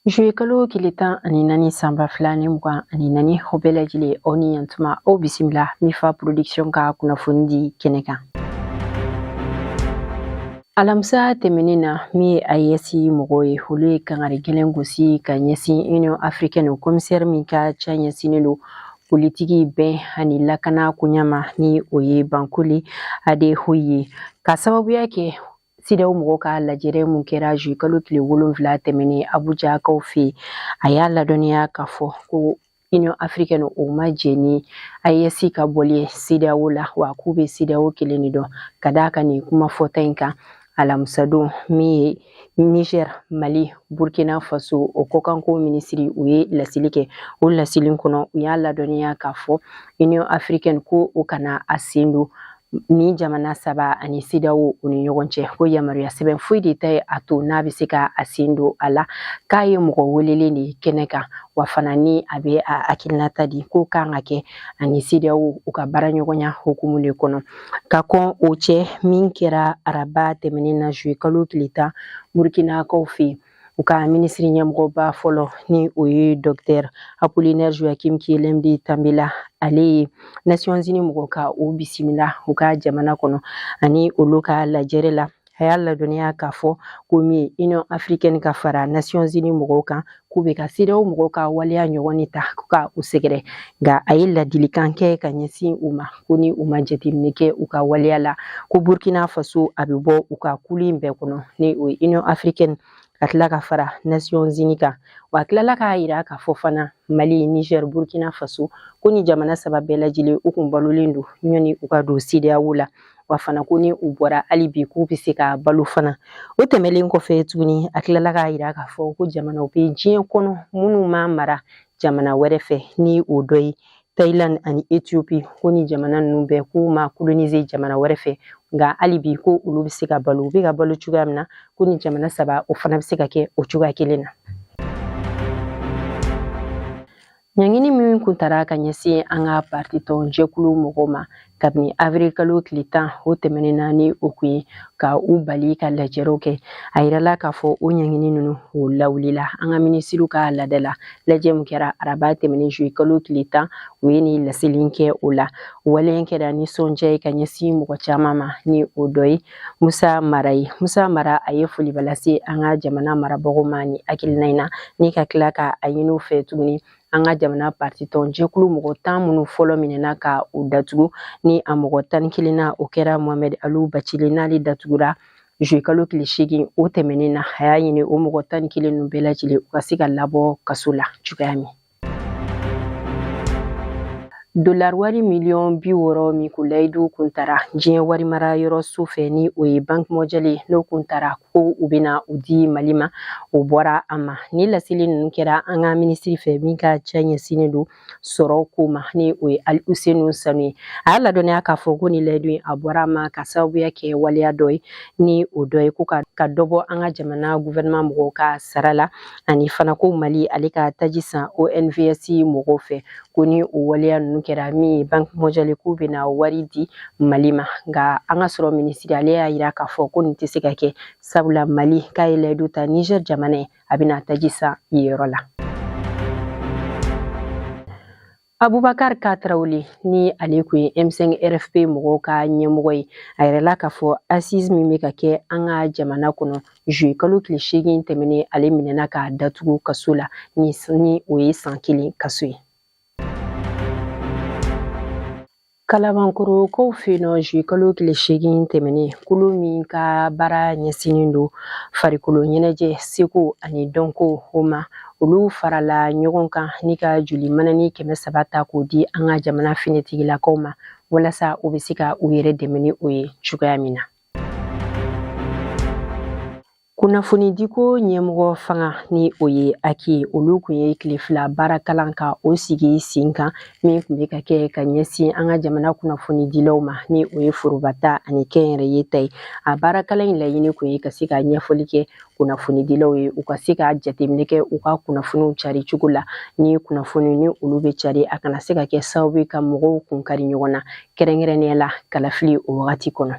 Kalo kilita ani nani samba fulani mwa ani nani hobela jile oni yantuma au bisimila mifa production ka kunafundi keneka. Alamsa temenina mi ayesi mogoye hulu kangare gelengusi ka nyesi Union Africaine commissaire minka cha nyesi nilo politiki ben hani lakana kunyama ni oye bankuli ade huyi ka sababu yake Sidaw mɔgɔ ka lajɛrɛ mun kɛra kalo tile 7 tɛmɛnen Abuja kaw fe a y'a ladɔnniya k'a fɔ ko Union Africaine o ma jɛni AES ka bɔli CEDEAO la wa k'u bɛ CEDEAO kelen de dɔn ka d'a kan nin kuma fɔta in kan alamusadon min ye Niger, Mali, Burkina Faso o kɔkanko minisiri u ye lasili kɛ o lasili kɔnɔ u y'a ladɔnniya k'a fɔ Union Africaine ko o kana a sen don ni jamana saba ani CEDEAO u ni ɲɔgɔn cɛ ko yamaruya sɛbɛn foyi de tɛ a to n'a bɛ se ka a sen don a la k'a ye mɔgɔ welelen de kɛnɛ kan wa fana ni a bɛ a hakilinata di ko kan ka kɛ ani CEDEAO u ka baara ɲɔgɔnya hukumu de kɔnɔ ka kɔn o cɛ min kɛra araba tɛmɛnen na kalo tile 10 Burkina kaw fe u ka minisiri ɲɛmɔgɔba fɔlɔ ni o ye Dr Apollinaire Joachim Kielem Tambela ale ye Nations Unies mɔgɔ ka o bisimila u ka jamana kɔnɔ ani olu ka lajɛrɛ la a y'a ladɔnniya k'a fɔ ko min Union Africaine ka fara Nations Unies mɔgɔw kan k'u bɛ ka CEDEAO mɔgɔw ka waleya ɲɔgɔn ta ka u sɛgɛrɛ nka a ye ladilikan kɛ ka ɲɛsin u ma ko ni u ma jateminɛ kɛ u ka waleya la ko Burkina Faso a bɛ bɔ u ka kulu in bɛɛ kɔnɔ ni o ye Union Africaine ka tila ka fara Nations Unies kan wa tilala k'a yira k'a fɔ fana Mali, Niger, Burkina Faso ko ni jamana saba bɛɛ lajɛlen u kun balolen don ɲɔni u ka don CEDEAO la wa fana ko ni u bɔra hali bi k'u bɛ se ka balo fana o tɛmɛlen kɔfɛ tuguni a tilala k'a yira k'a fɔ ko jamanaw bɛ diɲɛ kɔnɔ minnu ma mara jamana wɛrɛ fɛ ni o dɔ ye Thailand ani Ethiopie ko ni jamana ninnu bɛɛ k'u ma coloniser jamana wɛrɛ fɛ nka hali bi ko olu bɛ se ka balo u bɛ ka balo cogoya min na ko ni jamana saba o fana bɛ se ka kɛ o cogoya kelen na. Ɲangini min kun tara ka ɲɛsin an ka parti tɔn jɛkulu mɔgɔw ma kabini avril kalo tile 10 o tɛmɛnen na ni o kun ye ka u bali ka lajɛrew kɛ a yirala k'a fɔ o ɲangini ninnu o lawulila an ka minisiriw ka lada la lajɛ min kɛra araba tɛmɛnen kalo tile 10 u ye ni laselin kɛ o la walen kɛra nisɔndiya ye ka ɲɛsin mɔgɔ caman ma ni o dɔ ye Musa Mara ye Musa Mara a ye foliba lase an ka jamana marabagaw ma ni hakilina in na ni ka tila ka a ɲini u fɛ tuguni an ka jamana parti tɔn jɛkulu mɔgɔ 10 minnu fɔlɔ minɛna ka u datugu ni a mɔgɔ 11 na o kɛra Mohamed Alou Bacile n'ale datugura kalo tile 8 o tɛmɛnen na a y'a ɲini o mɔgɔ 11 ninnu bɛɛ lajɛlen u ka se ka labɔ kaso la cogoya min. Dollar wari miliyɔn 60 min kun layidu kun tara diɲɛ wari mara yɔrɔ so fɛ ni o ye Banque Mondiale n'o kun tara ko u bɛna u di Mali ma o bɔra a ma ni laseli ninnu kɛra an ka minisiri fɛ min ka ca ɲɛsinnen don sɔrɔ ko ma ni o ye Ali Usenu Sanu ye a y'a ladɔnniya k'a fɔ ko ni layidu a bɔra a ma ka sababuya kɛ waleya dɔ ye ni o dɔ ye ko ka dɔ bɔ an ka jamana gouvernement mɔgɔw ka sara la ani fana ko Mali ale ka taji san ONVS mɔgɔw fɛ ko ni o waleya ninnu kɛra min ye Banque Mondiale k'u bɛna wari di Mali ma nka an ka sɔrɔ minisiri ale y'a yira k'a fɔ ko nin tɛ se ka kɛ sabula Mali k'a ye layidu ta Niger jamana ye a bɛna taji san yɔrɔ la. Abubakar Tarawele ni ale kun ye M5 RFP mɔgɔw ka ɲɛmɔgɔ ye a yirala k'a fɔ assise min bɛ ka kɛ an ka jamana kɔnɔ kalo tile 8 tɛmɛnen ale minɛna k'a datugu kaso la ni o ye san 1 kaso ye. Kalabankoro kow fe yen kalo tile 8 tɛmɛnen kulu min ka baara ɲɛsinnen don farikolo ɲɛnajɛ seko ani dɔnko o ma olu farala ɲɔgɔn kan ni ka joli manani 300 ta k'o di an ka jamana finitigilakaw ma walasa u bɛ se ka u yɛrɛ dɛmɛ ni o ye cogoya min na. Kunnafonidiko ɲɛmɔgɔ fanga ni o ye Aki olu kun ye tile 2 baara kalan ka o sigi sen kan min kun bɛ ka kɛ ka ɲɛsin an ka jamana kunnafonidilaw ma ni o ye forobata ani kɛnyɛrɛye ta ye a baara kalan in laɲini kun ye ka se ka ɲɛfɔli kɛ kunnafonidilaw ye u ka se ka jateminɛ kɛ u ka kunnafoniw cari cogo la ni kunnafoni ni olu bɛ cari a kana se ka kɛ sababu ka mɔgɔw kun kari ɲɔgɔn na kɛrɛnkɛrɛnnenya la kalafili o wagati kɔnɔ.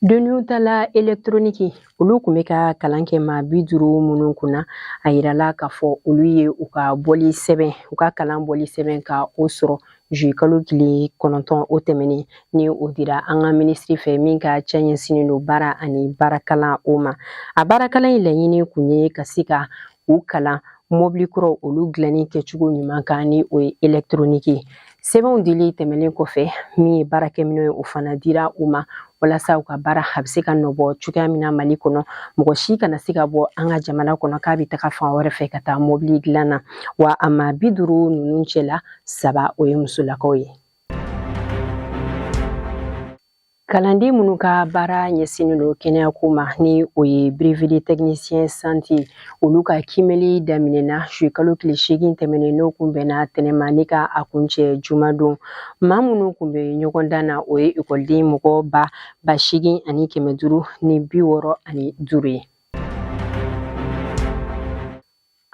Donu tala elektroniki olu kun bɛ ka kalan kɛ maa 50 minnu kunna a yirala k'a fɔ olu ye u ka bɔli sɛbɛn u ka kalan bɔli sɛbɛn ka o sɔrɔ juillet kalo tile 9 o tɛmɛnen ni o dira an ka ministre fɛ min ka cɛ ɲɛsinnen don baara ani baarakalan o ma a baarakalan in laɲini kun ye ka se ka u kalan mobili kɔrɔ olu dilanni kɛcogo ɲuman kan ni o ye elektroniki sɛbɛnw dili tɛmɛnen kɔfɛ min ye baarakɛminɛw ye o fana dira u ma walasa u ka baara a bɛ se ka nɔbɔ cogoya min na Mali kɔnɔ mɔgɔ si kana se ka bɔ an ka jamana kɔnɔ k'a bɛ taga fan wɛrɛ fɛ ka taa mobili dilan na wa a maa 50 ninnu cɛla 3 o ye musolakaw ye. Kalanden minnu ka baara ɲɛsinnen don kɛnɛyako ma ni o ye brevet de technicien santé olu ka kimɛli daminɛna juillet kalo tile 8 tɛmɛnen n'o kun bɛnna tɛnɛma ne ka a kuncɛ juma don maa minnu kun bɛ ɲɔgɔndan na o ye ekɔliden mɔgɔ 8,565 ye.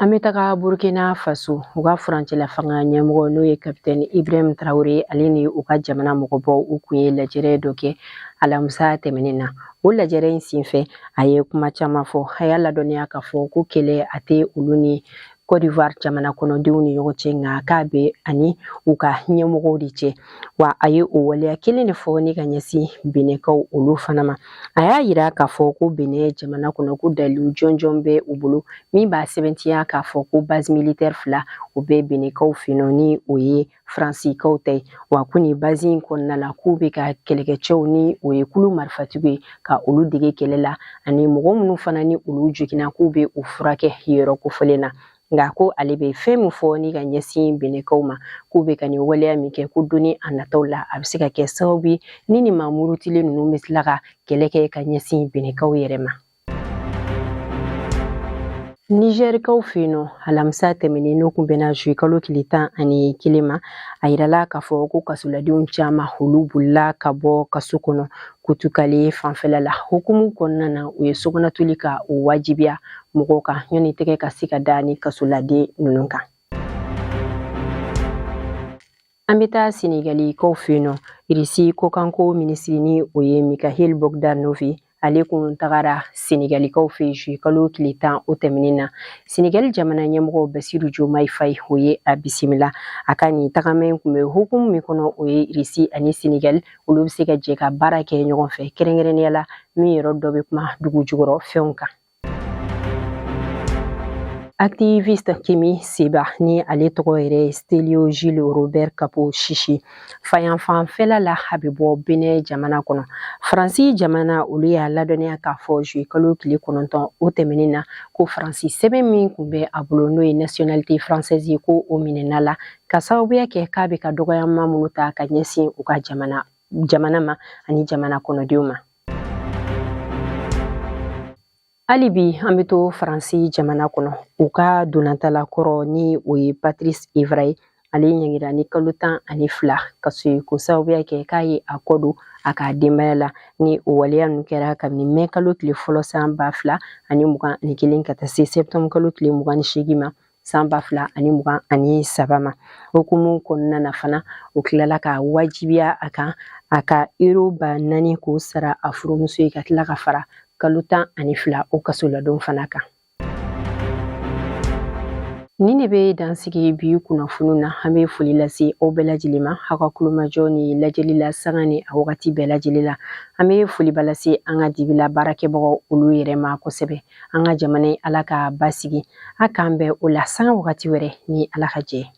An bɛ taga Burkina Faso u ka furancɛla fanga ɲɛmɔgɔ n'o ye capitaine Ibrahim Traoré ale ni u ka jamana mɔgɔbaw u kun ye lajɛrɛ dɔ kɛ alamisa tɛmɛnen na o lajɛrɛ in senfɛ a ye kuma caman fɔ a y'a ladɔnniya k'a fɔ ko kɛlɛ a tɛ olu ni Côte d'Ivoire jamana kɔnɔdenw ni ɲɔgɔn cɛ nka k'a bɛ ani u ka ɲɛmɔgɔw de cɛ wa a ye o waleya kelen de fɔ ni ka ɲɛsin Benɛkaw olu fana ma a y'a yira k'a fɔ ko Benɛ jamana kɔnɔ ko dalilu jɔnjɔn bɛ u bolo min b'a sɛbɛntiya k'a fɔ ko base militaire 2 o bɛ Benɛkaw fɛ yen ni o ye Faransikaw ta ye wa ko nin base in kɔnɔna la k'u bɛ ka kɛlɛkɛcɛw ni o ye kulu marifatigiw ye ka olu dege kɛlɛ la ani mɔgɔ minnu fana ni olu joginna k'u bɛ u furakɛ yɔrɔ kofɔlen na nka ko ale bɛ fɛn min fɔ ni ka ɲɛsin Benɛkaw ma k'u bɛ ka nin waleya min kɛ ko doni a nataw la a bɛ se ka kɛ sababu ye ni nin maa murutilen ninnu bɛ tila ka kɛlɛ kɛ ka ɲɛsin Benɛkaw yɛrɛ ma. Nigerikaw fɛ yen nɔ alamisa tɛmɛnen n'o kun bɛnna juillet kalo tile 11 ma a yirala k'a fɔ ko kasoladenw caman olu bolila ka bɔ kaso kɔnɔ kutukale fanfɛla la hukumu kɔnɔna na u ye sokɔnɔtoli ka o wajibiya mɔgɔw kan ɲɔni tɛgɛ ka se ka da ni kasoladen ninnu kan. An bɛ taa Senegalikaw fɛ yen nɔ Irisi kokanko minisiri ni o ye Mikahil Bogdanovic ale kun tagara Senegalikaw fɛ juillet kalo tile 10 o tɛmɛnen na Senegal jamana ɲɛmɔgɔ Basiru Diomaye Faye o ye a bisimila a ka nin tagamɛn kun bɛ hukumu min kɔnɔ o ye Irisi ani Senegal olu bɛ se ka jɛ ka baara kɛ ɲɔgɔn fɛ kɛrɛnkɛrɛnnenya la min yɔrɔ dɔ bɛ kuma dugu jukɔrɔ fɛnw kan. Activiste Kemi Seba ni ale tɔgɔ yɛrɛ ye Stelio Gilles Robert Capo Chichi fayanfanfɛla la a bɛ bɔ Benin jamana kɔnɔ Faransi jamana olu y'a ladɔnniya k'a fɔ juillet kalo tile 9 o tɛmɛnen na ko Faransi sɛbɛn min kun bɛ a bolo n'o ye nationalité française ye ko o minɛna la ka sababuya kɛ k'a bɛ ka dɔgɔyama minnu ta ka ɲɛsin u ka jamana ma ani jamana kɔnɔdenw ma. Hali bi an bɛ to Faransi jamana kɔnɔ u ka donatala kɔrɔ ni o ye Patrice Evra ye ale ɲɛgira ni kalo 12 ka so ye ko sababuya kɛ k'a ye a kɔ don a ka denbaya la ni o waleya ninnu kɛra kabini mai kalo tile fɔlɔ san 2021 ka taa se septembre kalo tile 28 ma san 2023 ma hukumu kɔnɔna na fana o tilala ka wajibiya a kan a ka euro 4,000 k'o sara a furumuso ye ka tila ka fara kalo 12 o kasoladon fana kan. Ni ne bɛ dansigi bi kunnafoni na an bɛ foli lase aw bɛɛ lajɛlen ma aw ka kulomajɔ ni lajɛli la sanga ni a wagati bɛɛ lajɛlen la an bɛ foli lase an ka dibila baarakɛbagaw olu yɛrɛ ma kosɛbɛ an ka jamana Ala ka basigi a k'an bɛn o la sanga wagati wɛrɛ ni Ala ka jɛ.